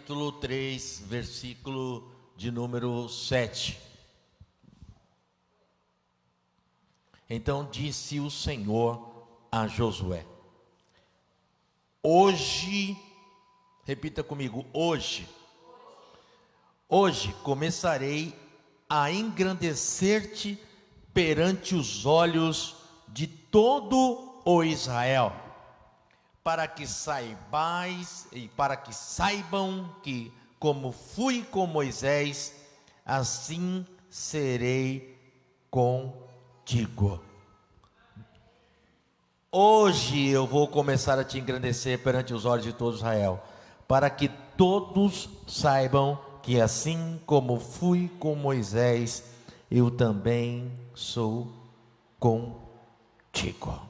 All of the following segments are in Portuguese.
capítulo 3, versículo de número 7. Então disse o Senhor a Josué: hoje, repita comigo, hoje começarei a engrandecer-te perante os olhos de todo o Israel, para que saibais e para que saibam que, como fui com Moisés, assim serei contigo. Hoje eu vou começar a te engrandecer perante os olhos de todo Israel, para que todos saibam que assim como fui com Moisés, eu também sou contigo.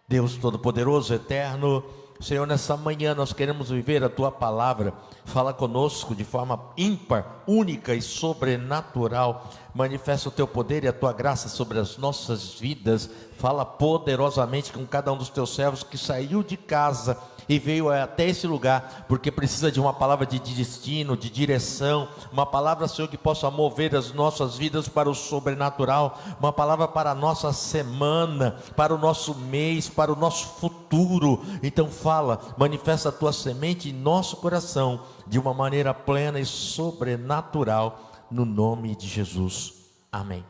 Deus Todo-Poderoso, Eterno, Senhor, nessa manhã nós queremos viver a Tua Palavra. Fala conosco de forma ímpar, única e sobrenatural. Manifesta o Teu poder e a Tua graça sobre as nossas vidas. Fala poderosamente com cada um dos Teus servos que saiu de casa e veio até esse lugar, porque precisa de uma palavra de destino, de direção, uma palavra, Senhor, que possa mover as nossas vidas para o sobrenatural, uma palavra para a nossa semana, para o nosso mês, para o nosso futuro. Então fala, manifesta a Tua semente em nosso coração, de uma maneira plena e sobrenatural, no nome de Jesus, amém.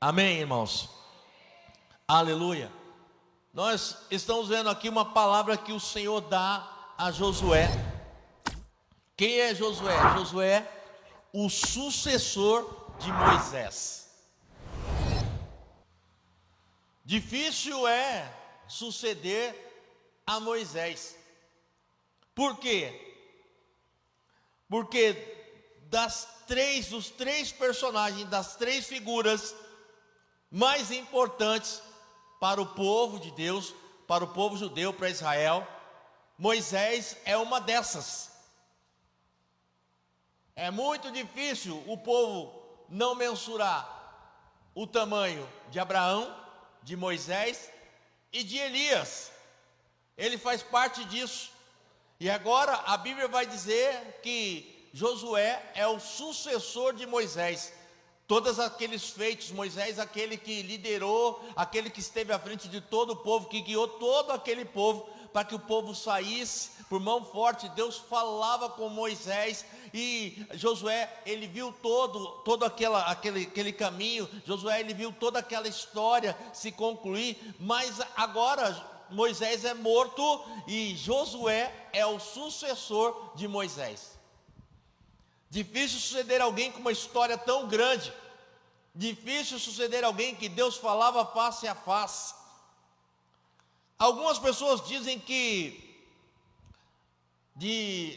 Amém, irmãos, aleluia. Nós estamos vendo aqui uma palavra que o Senhor dá a Josué. Quem é Josué? Josué, o sucessor de Moisés. Difícil é suceder a Moisés. Por quê? Porque dos três personagens, das três figuras mais importantes para o povo de Deus, para o povo judeu, para Israel, Moisés é uma dessas. É muito difícil o povo não mensurar o tamanho de Abraão, de Moisés e de Elias. Ele faz parte disso. E agora a Bíblia vai dizer que Josué é o sucessor de Moisés. Todos aqueles feitos, Moisés, aquele que liderou, aquele que esteve à frente de todo o povo, que guiou todo aquele povo, para que o povo saísse por mão forte. Deus falava com Moisés, e Josué, ele viu todo aquele caminho. Josué, ele viu toda aquela história se concluir, mas agora Moisés é morto, e Josué é o sucessor de Moisés. Difícil suceder alguém com uma história tão grande. Difícil suceder alguém que Deus falava face a face. Algumas pessoas dizem que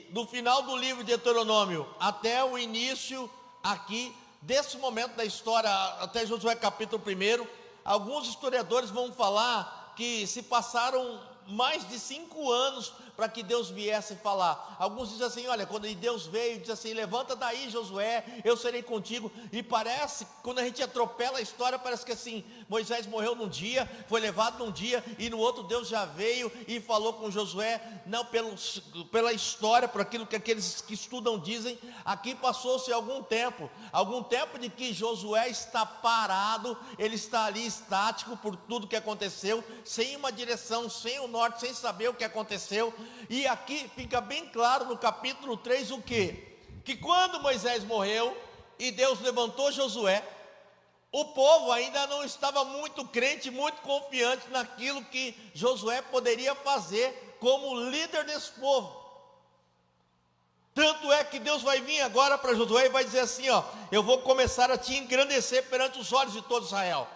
do final do livro de Deuteronômio até o início aqui desse momento da história, até Josué capítulo 1, alguns historiadores vão falar que se passaram mais de 5 anos para que Deus viesse falar. Alguns dizem assim: olha, quando Deus veio, diz assim: levanta daí, Josué, eu serei contigo. E parece, quando a gente atropela a história, parece que assim, Moisés morreu num dia, foi levado num dia, e no outro Deus já veio e falou com Josué. Não, pela história, por aquilo que aqueles que estudam dizem, aqui passou-se algum tempo de que Josué está parado, ele está ali estático por tudo que aconteceu, sem uma direção, sem o norte, sem saber o que aconteceu. E aqui fica bem claro no capítulo 3 o quê? Que quando Moisés morreu e Deus levantou Josué, o povo ainda não estava muito crente, muito confiante naquilo que Josué poderia fazer como líder desse povo. Tanto é que Deus vai vir agora para Josué e vai dizer assim: ó, eu vou começar a te engrandecer perante os olhos de todo Israel.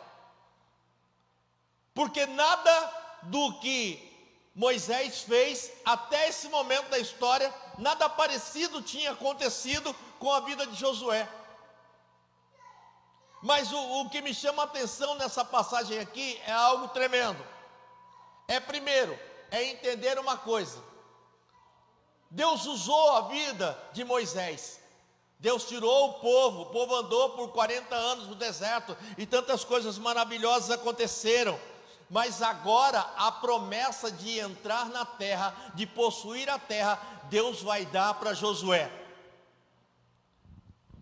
Porque nada do que Moisés fez até esse momento da história, nada parecido tinha acontecido com a vida de Josué. Mas o que me chama a atenção nessa passagem aqui é algo tremendo. Primeiro, entender uma coisa: Deus usou a vida de Moisés. Deus tirou o povo andou por 40 anos no deserto, e tantas coisas maravilhosas aconteceram. Mas agora a promessa de entrar na terra, de possuir a terra, Deus vai dar para Josué.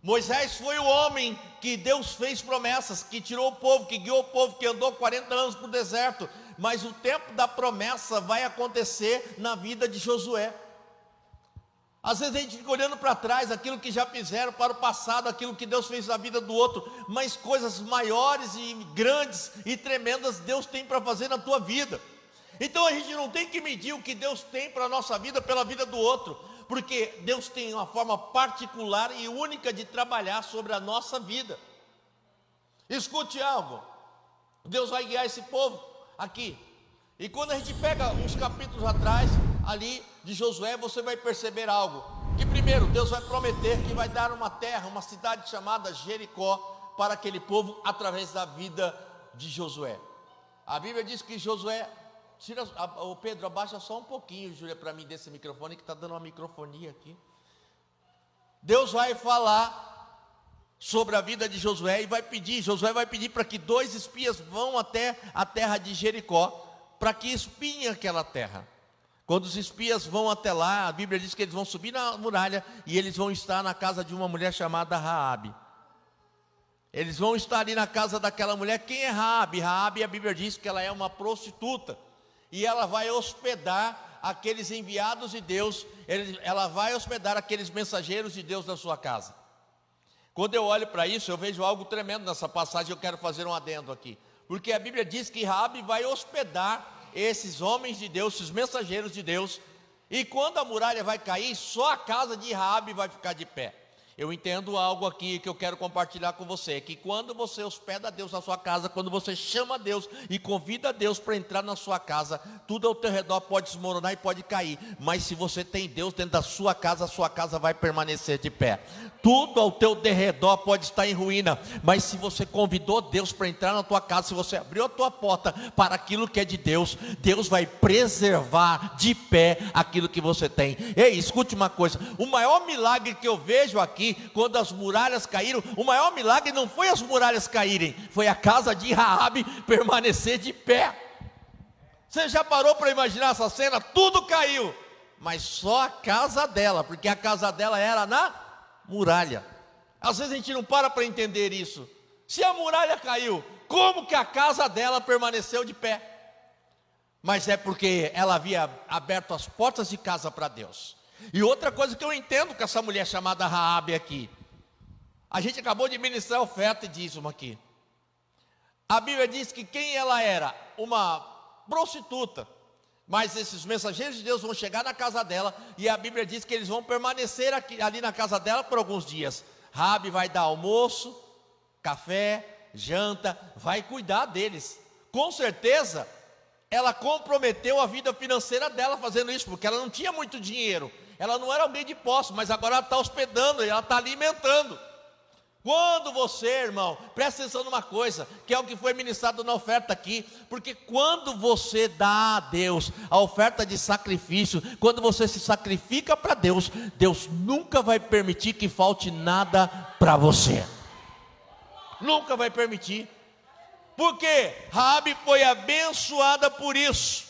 Moisés foi o homem que Deus fez promessas, que tirou o povo, que guiou o povo, que andou 40 anos para o deserto. Mas o tempo da promessa vai acontecer na vida de Josué. Às vezes a gente fica olhando para trás, aquilo que já fizeram, para o passado, aquilo que Deus fez na vida do outro, mas coisas maiores e grandes e tremendas Deus tem para fazer na tua vida. Então a gente não tem que medir o que Deus tem para a nossa vida pela vida do outro, porque Deus tem uma forma particular e única de trabalhar sobre a nossa vida. Escute algo, Deus vai guiar esse povo aqui, e quando a gente pega uns capítulos atrás, ali de Josué, você vai perceber algo, que primeiro, Deus vai prometer que vai dar uma terra, uma cidade chamada Jericó, para aquele povo, através da vida de Josué. A Bíblia diz que Josué, o Pedro, abaixa só um pouquinho, Júlia, para mim, desse microfone, que está dando uma microfonia aqui. Deus vai falar sobre a vida de Josué, e Josué vai pedir para que 2 espias vão até a terra de Jericó, para que espiem aquela terra. Quando os espias vão até lá, a Bíblia diz que eles vão subir na muralha e eles vão estar na casa de uma mulher chamada Raabe. Eles vão estar ali na casa daquela mulher. Quem é Raabe? Raabe, a Bíblia diz que ela é uma prostituta. E ela vai hospedar aqueles enviados de Deus, ela vai hospedar aqueles mensageiros de Deus na sua casa. Quando eu olho para isso, eu vejo algo tremendo nessa passagem, eu quero fazer um adendo aqui. Porque a Bíblia diz que Raabe vai hospedar esses homens de Deus, esses mensageiros de Deus, e quando a muralha vai cair, só a casa de Raabe vai ficar de pé. Eu entendo algo aqui que eu quero compartilhar com você, que quando você hospeda Deus na sua casa, quando você chama Deus e convida Deus para entrar na sua casa, tudo ao teu redor pode desmoronar e pode cair, mas se você tem Deus dentro da sua casa vai permanecer de pé. Tudo ao teu derredor pode estar em ruína, mas se você convidou Deus para entrar na tua casa, se você abriu a tua porta para aquilo que é de Deus, Deus vai preservar de pé aquilo que você tem. Ei, escute uma coisa, o maior milagre que eu vejo aqui, quando as muralhas caíram, o maior milagre não foi as muralhas caírem, foi a casa de Raabe permanecer de pé. Você já parou para imaginar essa cena? Tudo caiu, mas só a casa dela, porque a casa dela era na muralha. Às vezes a gente não para entender isso. Se a muralha caiu, como que a casa dela permaneceu de pé? Mas é porque ela havia aberto as portas de casa para Deus. E outra coisa que eu entendo com essa mulher chamada Raabe aqui, a gente acabou de ministrar oferta e dízimo aqui. A Bíblia diz que quem ela era? Uma prostituta. Mas esses mensageiros de Deus vão chegar na casa dela, e a Bíblia diz que eles vão permanecer ali na casa dela por alguns dias. Raabe vai dar almoço, café, janta, vai cuidar deles. Com certeza, ela comprometeu a vida financeira dela fazendo isso, porque ela não tinha muito dinheiro. Ela não era alguém de posse, mas agora ela está hospedando, ela está alimentando. Quando você, irmão, presta atenção numa coisa, que é o que foi ministrado na oferta aqui, porque quando você dá a Deus a oferta de sacrifício, quando você se sacrifica para Deus, Deus nunca vai permitir que falte nada para você. Nunca vai permitir. Porque Raabe foi abençoada por isso.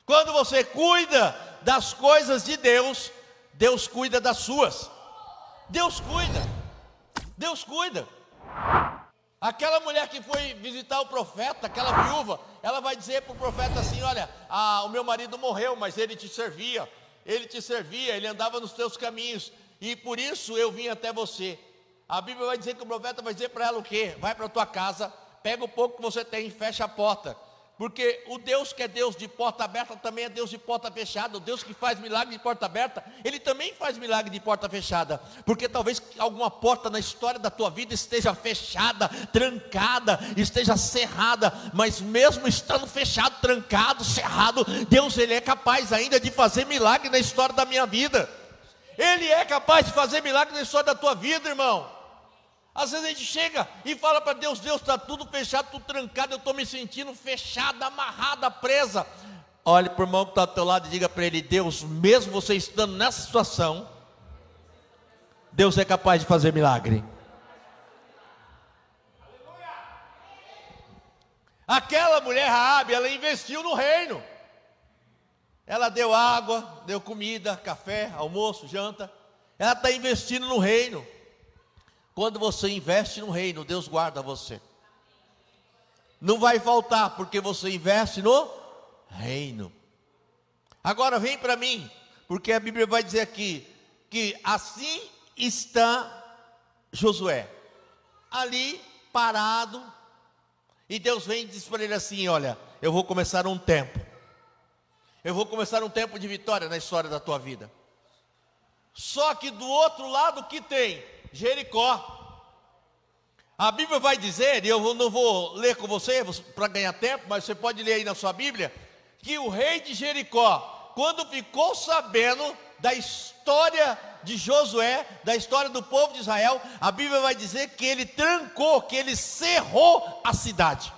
Quando você cuida das coisas de Deus, Deus cuida das suas. Deus cuida. Deus cuida. Aquela mulher que foi visitar o profeta, aquela viúva, ela vai dizer para o profeta assim: olha, o meu marido morreu, mas ele te servia, ele andava nos teus caminhos, e por isso eu vim até você. A Bíblia vai dizer que o profeta vai dizer para ela o quê? Vai para a tua casa, pega o pouco que você tem e fecha a porta. Porque o Deus que é Deus de porta aberta também é Deus de porta fechada. O Deus que faz milagre de porta aberta, Ele também faz milagre de porta fechada. Porque talvez alguma porta na história da tua vida esteja fechada, trancada, esteja cerrada. Mas mesmo estando fechado, trancado, cerrado, Deus, Ele é capaz ainda de fazer milagre na história da minha vida. Ele é capaz de fazer milagre na história da tua vida, irmão. Às vezes a gente chega e fala para Deus: Deus, está tudo fechado, tudo trancado, eu estou me sentindo fechada, amarrada, presa. Olhe para o irmão que está ao teu lado e diga para ele: Deus, mesmo você estando nessa situação, Deus é capaz de fazer milagre. Aquela mulher Raabe, ela investiu no reino. Ela deu água, deu comida, café, almoço, janta. Ela está investindo no reino. Quando você investe no reino, Deus guarda você. Não vai faltar, porque você investe no reino. Agora vem para mim, porque a Bíblia vai dizer aqui, que assim está Josué, ali parado, e Deus vem e diz para ele assim: olha, eu vou começar um tempo. Eu vou começar um tempo de vitória na história da tua vida. Só que do outro lado que tem? Jericó. A Bíblia vai dizer, e eu não vou ler com você para ganhar tempo, mas você pode ler aí na sua Bíblia, que o rei de Jericó, quando ficou sabendo da história de Josué, da história do povo de Israel, a Bíblia vai dizer que ele trancou, que ele cerrou a cidade.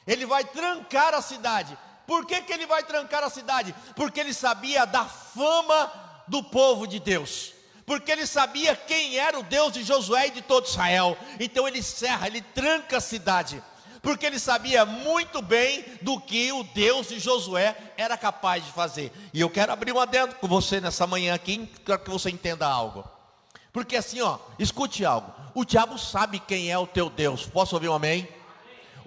Ele vai trancar a cidade. Por que ele vai trancar a cidade? Porque ele sabia da fama do povo de Deus. Porque ele sabia quem era o Deus de Josué e de todo Israel. Então ele cerra, ele tranca a cidade. Porque ele sabia muito bem do que o Deus de Josué era capaz de fazer. E eu quero abrir um adendo com você nessa manhã aqui, para que você entenda algo. Porque assim, escute algo. O diabo sabe quem é o teu Deus. Posso ouvir um amém?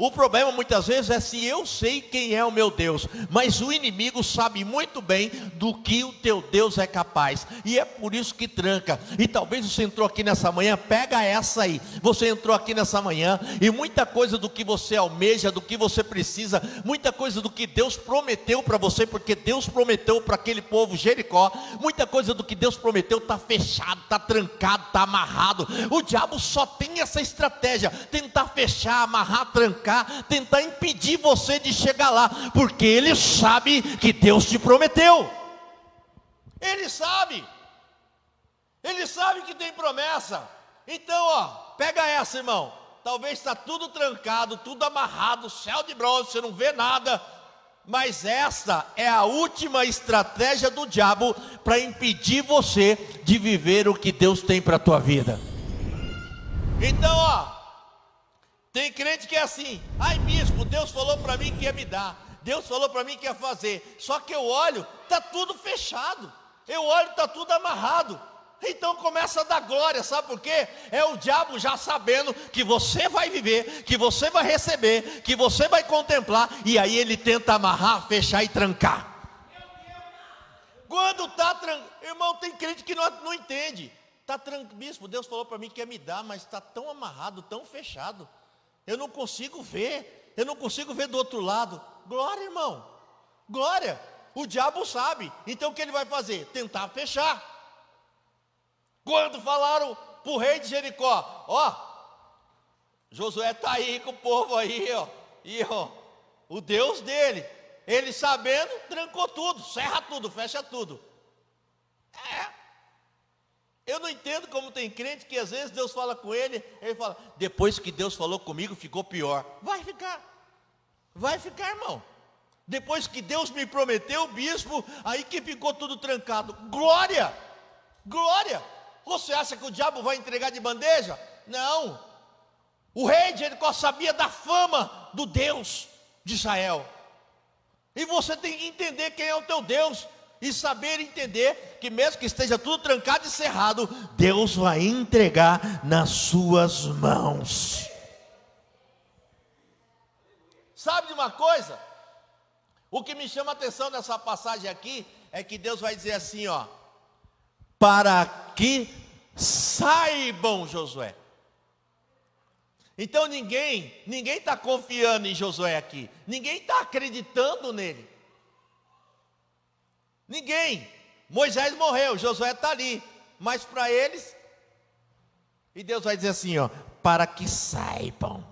O problema muitas vezes é se eu sei quem é o meu Deus, mas o inimigo sabe muito bem do que o teu Deus é capaz, e é por isso que tranca. E talvez você entrou aqui nessa manhã, pega essa aí, você entrou aqui nessa manhã, e muita coisa do que você almeja, do que você precisa, muita coisa do que Deus prometeu para você, porque Deus prometeu para aquele povo Jericó, muita coisa do que Deus prometeu está fechado, está trancado, está amarrado. O diabo só tem essa estratégia, tentar fechar, amarrar, trancar, tentar impedir você de chegar lá, porque ele sabe que Deus te prometeu. Ele sabe que tem promessa. Então, pega essa, irmão. Talvez está tudo trancado, tudo amarrado, céu de bronze, você não vê nada, mas essa é a última estratégia do diabo para impedir você de viver o que Deus tem para a tua vida. Então, tem crente que é assim: ai bispo, Deus falou para mim que ia me dar, Deus falou para mim que ia fazer, só que eu olho, está tudo fechado, eu olho, está tudo amarrado. Então começa a dar glória, sabe por quê? É o diabo já sabendo que você vai viver, que você vai receber, que você vai contemplar, e aí ele tenta amarrar, fechar e trancar. Quando está trancado, irmão, tem crente que não entende. Está trancado, bispo, Deus falou para mim que ia me dar, mas está tão amarrado, tão fechado, eu não consigo ver do outro lado. Glória, irmão, glória. O diabo sabe, então o que ele vai fazer? Tentar fechar. Quando falaram para o rei de Jericó, Josué está aí com o povo aí, e o Deus dele, ele sabendo, trancou tudo, cerra tudo, fecha tudo. Eu não entendo como tem crente que às vezes Deus fala com ele fala: depois que Deus falou comigo ficou pior. Vai ficar, irmão. Depois que Deus me prometeu, bispo, aí que ficou tudo trancado. Glória, glória. Você acha que o diabo vai entregar de bandeja? Não. O rei de Jericó sabia da fama do Deus de Israel. E você tem que entender quem é o teu Deus, e saber entender que mesmo que esteja tudo trancado e cerrado, Deus vai entregar nas suas mãos. Sabe de uma coisa? O que me chama a atenção nessa passagem aqui é que Deus vai dizer assim, para que saibam, Josué. Então ninguém está confiando em Josué aqui, ninguém está acreditando nele. Ninguém. Moisés morreu, Josué está ali, mas para eles, e Deus vai dizer assim, para que saibam.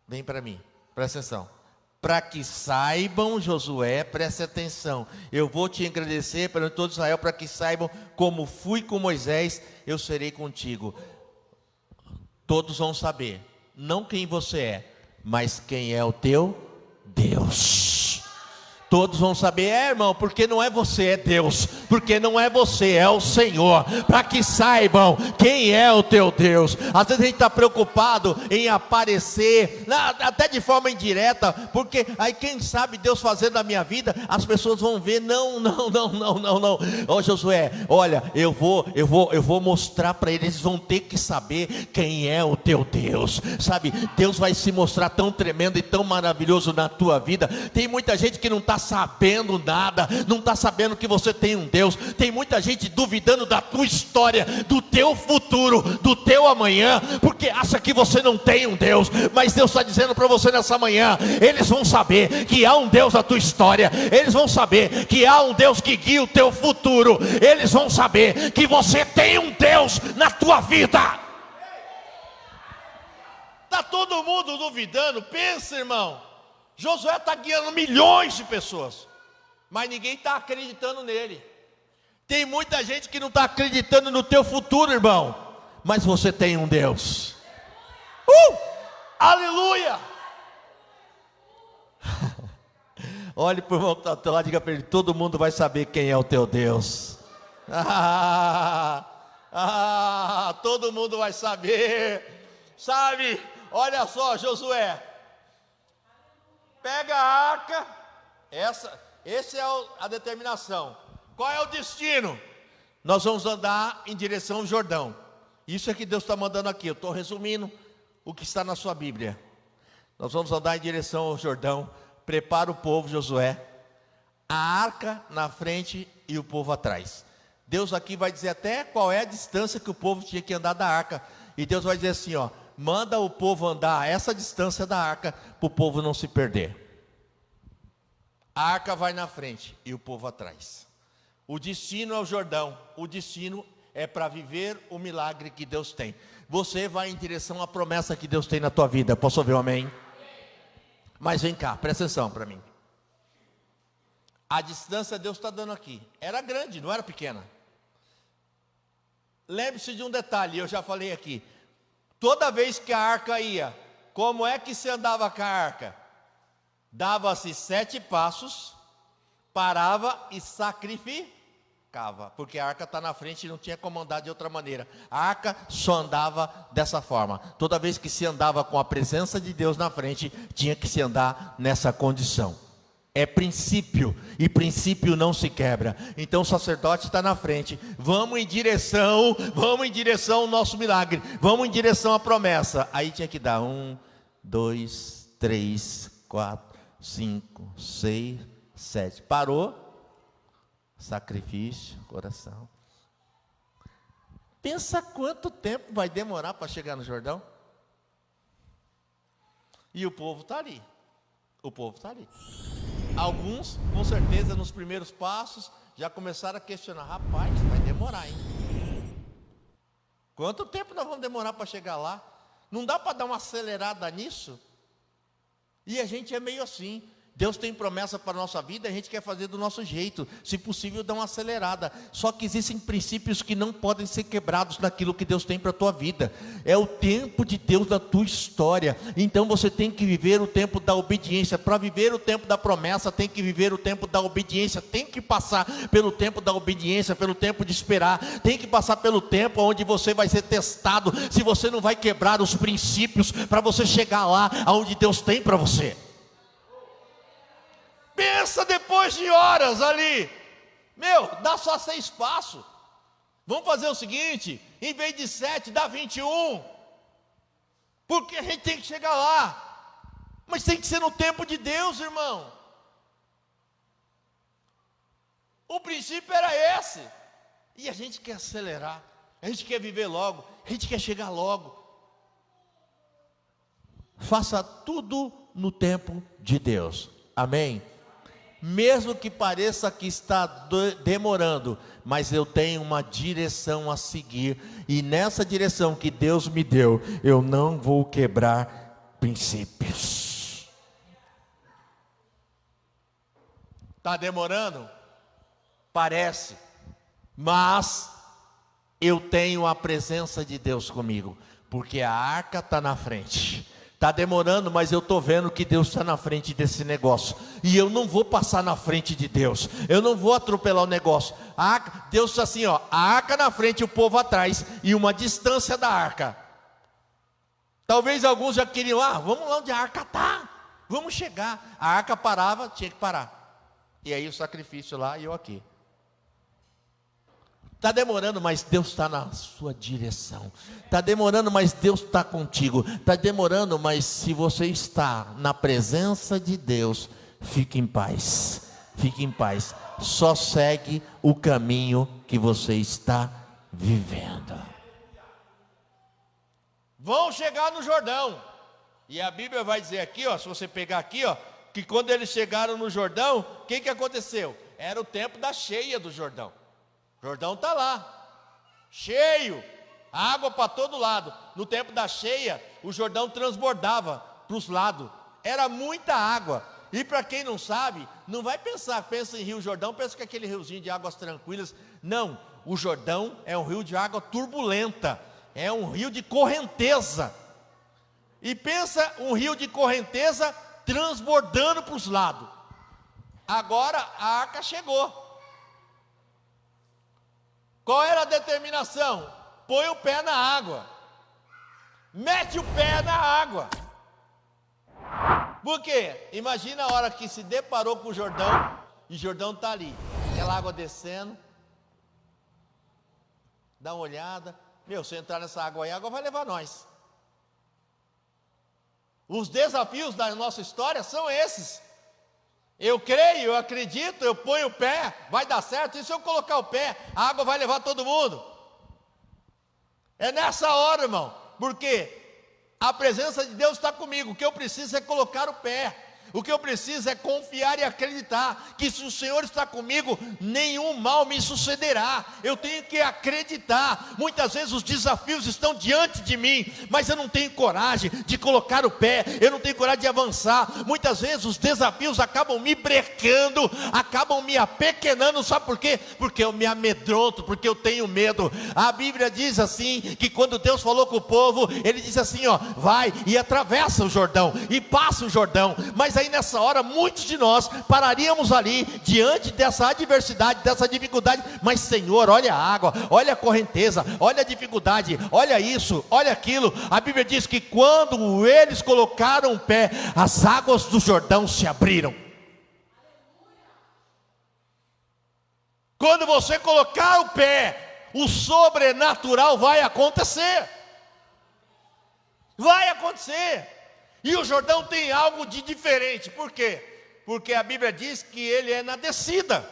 Vem para mim, presta atenção. Para que saibam, Josué, preste atenção. Eu vou te agradecer perante todo Israel, para que saibam como fui com Moisés, eu serei contigo. Todos vão saber, não quem você é, mas quem é o teu Deus. Todos vão saber, irmão, porque não é você, é Deus. Porque não é você, é o Senhor. Para que saibam quem é o teu Deus. Às vezes a gente está preocupado em aparecer, até de forma indireta, porque aí quem sabe Deus fazendo na minha vida, as pessoas vão ver, não. Ô Josué, olha, eu vou mostrar para eles vão ter que saber quem é o teu Deus, sabe? Deus vai se mostrar tão tremendo e tão maravilhoso na tua vida. Tem muita gente que não está sabendo nada, não está sabendo que você tem um Deus. Tem muita gente duvidando da tua história, do teu futuro, do teu amanhã, porque acha que você não tem um Deus. Mas Deus está dizendo para você nessa manhã, eles vão saber que há um Deus na tua história, eles vão saber que há um Deus que guia o teu futuro, eles vão saber que você tem um Deus na tua vida. Está todo mundo duvidando. Pensa, irmão, Josué está guiando milhões de pessoas, mas ninguém está acreditando nele. Tem muita gente que não está acreditando no teu futuro, irmão, mas você tem um Deus. Aleluia! Olhe para o irmão que está ao teu lado e diga para ele, todo mundo vai saber quem é o teu Deus. Todo mundo vai saber, sabe? Olha só, Josué, pega a arca, essa é a determinação. Qual é o destino? Nós vamos andar em direção ao Jordão. Isso é que Deus está mandando aqui. Eu estou resumindo o que está na sua Bíblia. Nós vamos andar em direção ao Jordão. Prepara o povo, Josué, a arca na frente e o povo atrás. Deus aqui vai dizer até qual é a distância que o povo tinha que andar da arca. E Deus vai dizer assim, ó, manda o povo andar essa distância da arca, para o povo não se perder. A arca vai na frente e o povo atrás. O destino é o Jordão. O destino é para viver o milagre que Deus tem. Você vai em direção à promessa que Deus tem na tua vida. Posso ouvir um amém? Mas vem cá, presta atenção para mim. A distância Deus está dando aqui era grande, não era pequena. Lembre-se de um detalhe, eu já falei aqui. Toda vez que a arca ia, como é que se andava com a arca? Dava-se 7 passos, parava e sacrificava, porque a arca está na frente e não tinha como andar de outra maneira. A arca só andava dessa forma. Toda vez que se andava com a presença de Deus na frente, tinha que se andar nessa condição. É princípio, e princípio não se quebra. Então o sacerdote está na frente. Vamos em direção ao nosso milagre. Vamos em direção à promessa. Aí tinha que dar 1, 2, 3, 4, 5, 6, 7. Parou. Sacrifício, coração. Pensa quanto tempo vai demorar para chegar no Jordão. E o povo está ali. O povo está ali. Alguns, com certeza, nos primeiros passos, já começaram a questionar. Rapaz, vai demorar, hein? Quanto tempo nós vamos demorar para chegar lá? Não dá para dar uma acelerada nisso? E a gente é meio assim. Deus tem promessa para a nossa vida, a gente quer fazer do nosso jeito, se possível dar uma acelerada. Só que existem princípios que não podem ser quebrados naquilo que Deus tem para a tua vida. É o tempo de Deus na tua história. Então você tem que viver o tempo da obediência. Para viver o tempo da promessa, tem que viver o tempo da obediência. Tem que passar pelo tempo da obediência, pelo tempo de esperar. Tem que passar pelo tempo onde você vai ser testado, se você não vai quebrar os princípios, para você chegar lá onde Deus tem para você. Pensa depois de horas ali. Dá só 6 passos. Vamos fazer o seguinte, em vez de 7, dá 21. Porque a gente tem que chegar lá. Mas tem que ser no tempo de Deus, irmão. O princípio era esse. E a gente quer acelerar. A gente quer viver logo. A gente quer chegar logo. Faça tudo no tempo de Deus. Amém? Mesmo que pareça que está demorando, mas eu tenho uma direção a seguir, e nessa direção que Deus me deu, eu não vou quebrar princípios. Está demorando? Parece, mas eu tenho a presença de Deus comigo, porque a arca está na frente. Está demorando, mas eu estou vendo que Deus está na frente desse negócio. E eu não vou passar na frente de Deus. Eu não vou atropelar o negócio. Deus está assim, ó, a arca na frente e o povo atrás. E uma distância da arca. Talvez alguns já queriam, vamos lá onde a arca está. Vamos chegar. A arca parava, tinha que parar. E aí o sacrifício lá e eu aqui. Está demorando, mas Deus está na sua direção. Está demorando, mas Deus está contigo. Está demorando, mas se você está na presença de Deus, fique em paz. Fique em paz. Só segue o caminho que você está vivendo. Vão chegar no Jordão. E a Bíblia vai dizer aqui, ó, se você pegar aqui, ó, que quando eles chegaram no Jordão, o que aconteceu? Era o tempo da cheia do Jordão. O Jordão está lá, cheio, água para todo lado. No tempo da cheia, o Jordão transbordava para os lados. Era muita água. E para quem não sabe, não vai pensa em Rio Jordão, pensa que é aquele riozinho de águas tranquilas. Não, o Jordão é um rio de água turbulenta. É um rio de correnteza. E pensa um rio de correnteza transbordando para os lados. Agora a arca chegou. Qual era a determinação? Põe o pé na água. Mete o pé na água. Por quê? Imagina a hora que se deparou com o Jordão. E o Jordão está ali. Aquela água descendo. Dá uma olhada. Se entrar nessa água aí, a água vai levar nós. Os desafios da nossa história são esses. Eu creio, eu acredito, eu ponho o pé, vai dar certo. E se eu colocar o pé, a água vai levar todo mundo. É nessa hora, irmão, porque a presença de Deus está comigo. O que eu preciso é colocar o pé. O que eu preciso é confiar e acreditar que se o Senhor está comigo, nenhum mal me sucederá. Eu tenho que acreditar. Muitas vezes os desafios estão diante de mim, mas eu não tenho coragem de colocar o pé, eu não tenho coragem de avançar. Muitas vezes os desafios acabam me brecando, acabam me apequenando. Sabe por quê? Porque eu me amedronto, porque eu tenho medo. A Bíblia diz assim, que quando Deus falou com o povo, Ele disse assim, ó, vai e atravessa o Jordão, e passa o Jordão. Mas aí nessa hora, muitos de nós pararíamos ali, diante dessa adversidade, dessa dificuldade. Mas Senhor, olha a água, olha a correnteza, olha a dificuldade, olha isso, olha aquilo. A Bíblia diz que quando eles colocaram o pé, as águas do Jordão se abriram. Quando você colocar o pé, o sobrenatural vai acontecer. Vai acontecer. E o Jordão tem algo de diferente. Por quê? Porque a Bíblia diz que ele é na descida.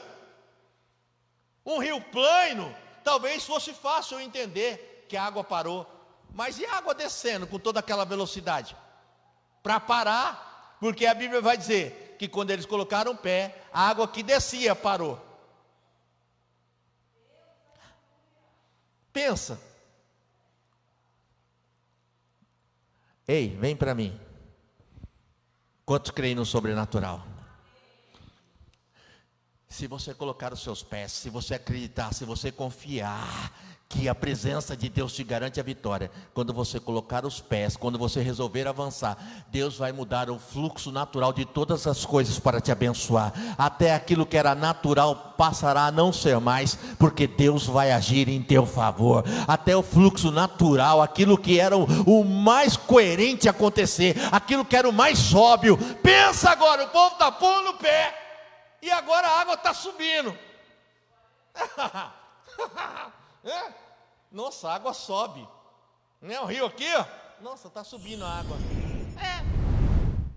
Um rio plano, talvez fosse fácil eu entender que a água parou. Mas e a água descendo com toda aquela velocidade? Para parar, porque a Bíblia vai dizer que quando eles colocaram o pé, a água que descia parou. Pensa. Ei, vem para mim. Quantos creem no sobrenatural? Se você colocar os seus pés, se você acreditar, se você confiar que a presença de Deus te garante a vitória, quando você colocar os pés, quando você resolver avançar, Deus vai mudar o fluxo natural de todas as coisas para te abençoar. Até aquilo que era natural passará a não ser mais, porque Deus vai agir em teu favor. Até o fluxo natural, aquilo que era o mais coerente acontecer, aquilo que era o mais óbvio. Pensa agora, o povo está pondo o pé, e agora a água está subindo. Nossa, a água sobe. Não é o rio aqui, ó? Nossa, está subindo a água.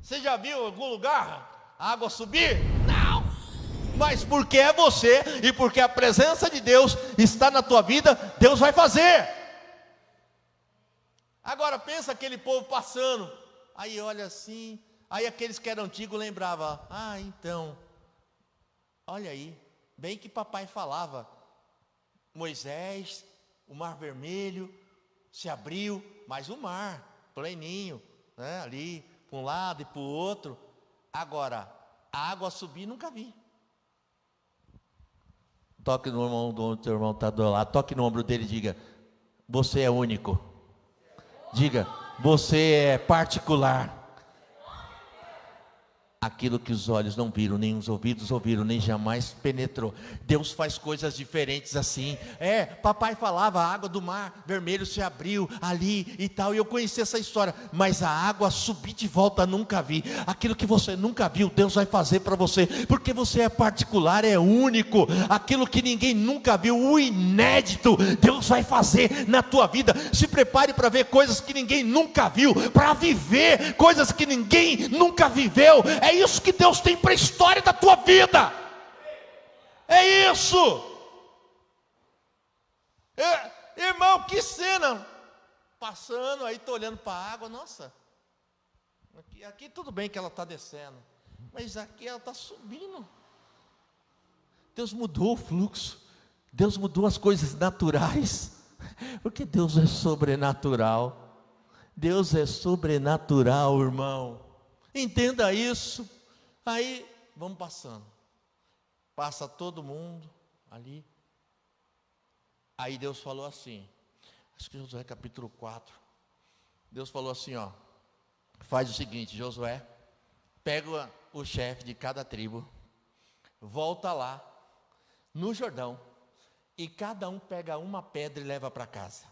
Você já viu em algum lugar a água subir? Não. Mas porque é você e porque a presença de Deus está na tua vida, Deus vai fazer. Agora pensa aquele povo passando. Aí olha assim. Aí aqueles que eram antigos lembravam. Então, olha aí, bem que papai falava. Moisés, o mar vermelho se abriu, mas o mar, pleninho, né, ali, para um lado e para o outro. Agora, a água subir, nunca vi. Toque no irmão do teu irmão está do lado, toque no ombro dele e diga, você é único. Diga, Você é particular. Aquilo que os olhos não viram, nem os ouvidos ouviram, nem jamais penetrou. Deus faz coisas diferentes assim. Papai falava, a água do mar vermelho se abriu ali e tal. E eu conheci essa história. Mas a água subir de volta nunca vi. Aquilo que você nunca viu, Deus vai fazer para você. Porque você é particular, é único. Aquilo que ninguém nunca viu, o inédito, Deus vai fazer na tua vida. Se prepare para ver coisas que ninguém nunca viu. Para viver coisas que ninguém nunca viveu. É isso que Deus tem para a história da tua vida. É isso. Irmão, que cena. Passando, aí estou olhando para a água. Nossa, aqui tudo bem que ela está descendo, mas aqui ela está subindo. Deus mudou o fluxo. Deus mudou as coisas naturais. Porque Deus é sobrenatural. Deus é sobrenatural, irmão. Entenda isso. Aí vamos passando. Passa todo mundo ali. Aí Deus falou assim, acho que Josué capítulo 4. Deus falou assim, faz o seguinte, Josué, pega o chefe de cada tribo, volta lá no Jordão, e cada um pega uma pedra e leva para casa.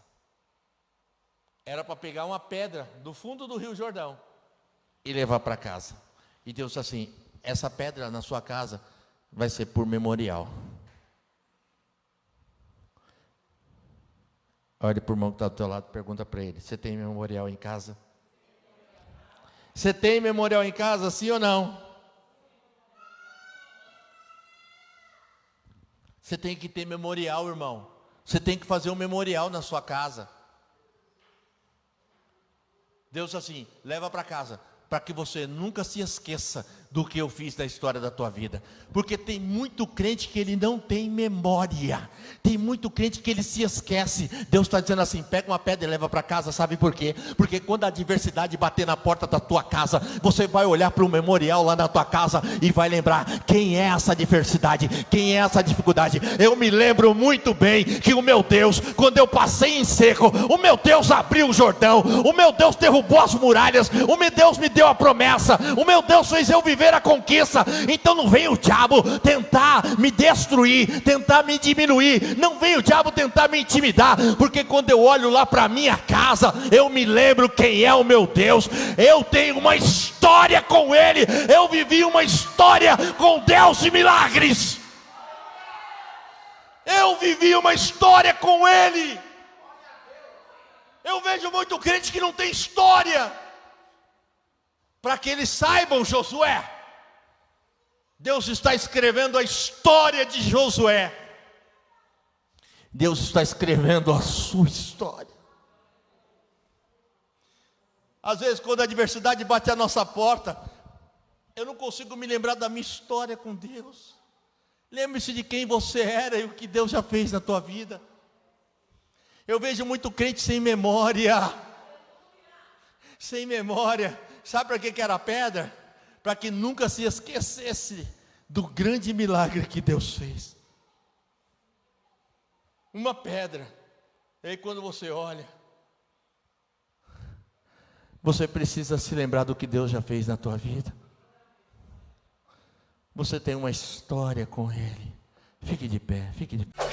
Era para pegar uma pedra do fundo do rio Jordão e levar para casa. E Deus disse assim, essa pedra na sua casa vai ser por memorial. Olha para o irmão que está do teu lado, pergunta para ele, você tem memorial em casa? Você tem memorial em casa, sim ou não? Você tem que ter memorial, irmão. Você tem que fazer um memorial na sua casa. Deus assim, leva para casa, para que você nunca se esqueça do que eu fiz na história da tua vida. Porque tem muito crente que ele não tem memória. Tem muito crente que ele se esquece. Deus está dizendo assim, pega uma pedra e leva para casa, sabe por quê? Porque quando a adversidade bater na porta da tua casa, você vai olhar para o memorial lá na tua casa e vai lembrar, quem é essa adversidade? Quem é essa dificuldade? Eu me lembro muito bem que o meu Deus, quando eu passei em seco, o meu Deus abriu o Jordão, o meu Deus derrubou as muralhas, o meu Deus me deu a promessa, o meu Deus fez eu viver a conquista. Então não vem o diabo tentar me destruir, tentar me diminuir, não vem o diabo tentar me intimidar, porque quando eu olho lá para minha casa, eu me lembro quem é o meu Deus. Eu tenho uma história com Ele, eu vivi uma história com Deus de milagres. Eu vivi uma história com Ele. Eu vejo muito crente que não tem história. Para que eles saibam, Josué, Deus está escrevendo a história de Josué. Deus está escrevendo a sua história. Às vezes quando a adversidade bate à nossa porta, eu não consigo me lembrar da minha história com Deus. Lembre-se de quem você era e o que Deus já fez na tua vida. Eu vejo muito crente sem memória. Sem memória. Sabe para que era a pedra? Para que nunca se esquecesse do grande milagre que Deus fez. Uma pedra. E aí quando você olha, você precisa se lembrar do que Deus já fez na tua vida. Você tem uma história com Ele. Fique de pé, fique de pé.